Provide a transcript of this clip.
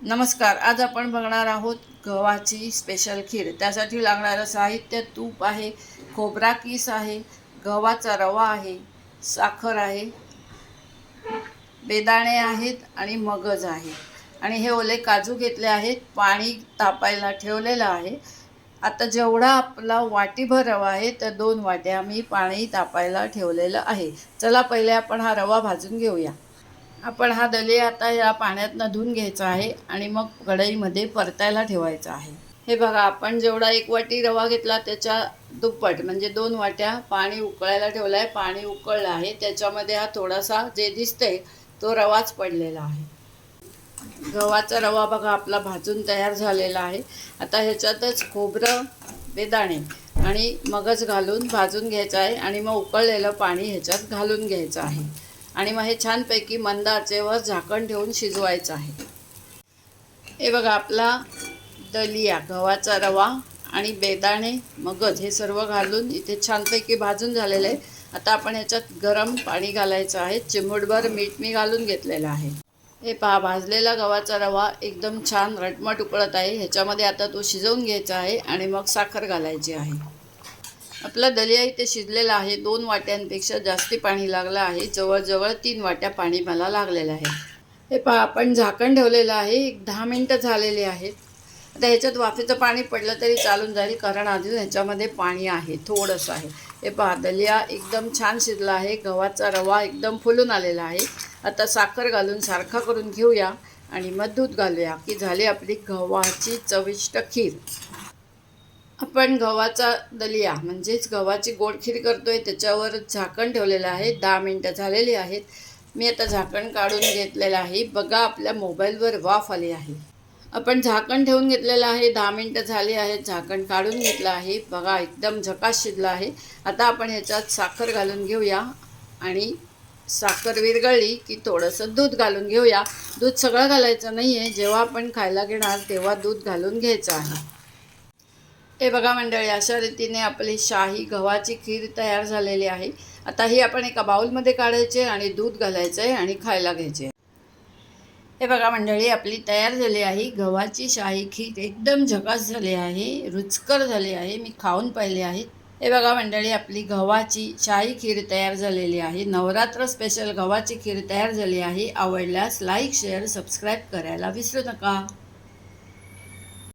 नमस्कार. आज आपण बघणार आहोत गव्हाची स्पेशल खीर. त्यासाठी लागणारं साहित्य तूप आहे, खोबरा किस आहे, गव्हाचा रवा आहे, साखर आहे, बेदाणे आहेत आणि मगज आहे. आणि हे ओले काजू घेतले आहेत. पाणी तापायला ठेवलेलं आहे. आता जेवढा आपला वाटीभर रवा आहे तर 2 वाट्या मी पाणी तापायला ठेवलेलं आहे. चला पहिले आपण हा रवा भाजून घेऊया. आपण हा दलिया आता या पाण्यातनं धुवून घ्यायचा आहे आणि मग कढईमध्ये परतायला ठेवायचा आहे. हे बघा, आपण जेवढा 1 वाटी रवा घेतला त्याच्या दुप्पट म्हणजे 2 वाट्या पाणी उकळायला ठेवलं आहे. पाणी उकळलं आहे, त्याच्यामध्ये हा थोडासा जे दिसतंय तो रवाच पडलेला आहे. गव्हाचा रवा बघा आपला भाजून तयार झालेला आहे. आता ह्याच्यातच खोबरं, बेदाणे आणि मगज घालून भाजून घ्यायचं आहे आणि मग उकळलेलं पाणी ह्याच्यात घालून घ्यायचं आहे आणि मग हे छानपैकी मंद आचेवर झाकण ठेवून शिजवायचं आहे. हे बघा, आपला दलिया गव्हाचा रवा आणि बेदाणे मगज हे सर्व घालून इथे छानपैकी भाजून झालेलं आहे. आता आपण ह्याच्यात गरम पाणी घालायचं आहे. चिमूटभर मीठ मी घालून घेतलेलं आहे. हे पहा, भाजलेला गव्हाचा रवा एकदम छान रटमट उकळत आहे. ह्याच्यामध्ये आता तो शिजवून घ्यायचा आहे आणि मग साखर घालायची आहे. आपला दलिया इथे शिजलेला आहे. 2 वाट्यांपेक्षा जास्ती पाणी लागलं आहे. जवळजवळ 3 वाट्या पाणी मला लागलेलं आहे. हे पहा, आपण झाकण ठेवलेलं आहे. 10 मिनटं झालेली आहेत. आता ह्याच्यात वाफेचं पाणी पडलं तरी चालून जाईल, कारण अजून ह्याच्यामध्ये पाणी आहे, थोडंसं आहे. हे पहा, दलिया एकदम छान शिजला आहे. गव्हाचा रवा एकदम फुलून आलेला आहे. आता साखर घालून सारखा करून घेऊया आणि मग दूध घालूया की झाली आपली गव्हाची चविष्ट खीर. आपण गव्हाचा दलिया म्हणजेच गव्हाची गोड खीर करतोय, त्याच्यावर झाकण ठेवलेलं आहे. 10 मिनटं झालेली आहेत. मी आता झाकण काढून घेतलेलं आहे. बघा, आपल्या मोबाईलवर वाफ आली आहे. आपण झाकण ठेवून घेतलेलं आहे. 10 मिनटं झाली आहेत. झाकण काढून घेतलं आहे. बघा, एकदम झकास शिजलं आहे. आता आपण ह्याच्यात साखर घालून घेऊया आणि साखर विरघळली की थोडंसं दूध घालून घेऊया. दूध सगळं घालायचं नाही आहे. जेव्हा आपण खायला घेणार तेव्हा दूध घालून घ्यायचं आहे. हे बघा मंडळी, अशा रीतीने आपली शाही गव्हाची खीर तयार झालेली आहे. आता ही आपण एका बाउलमध्ये काढायचे आणि दूध घालायचं आहे आणि खायला घ्यायचे. हे बघा मंडळी, आपली तयार झाली आहे गव्हाची शाही खीर. एकदम झकास झाली आहे, रुचकर झाली आहे. मी खाऊन पाहिले आहे. हे बघा मंडळी, आपली गव्हाची शाही खीर तयार झालेली आहे. नवरात्र स्पेशल गव्हाची खीर तयार झाली आहे. आवडल्यास लाईक, शेअर, सबस्क्राईब करायला विसरू नका.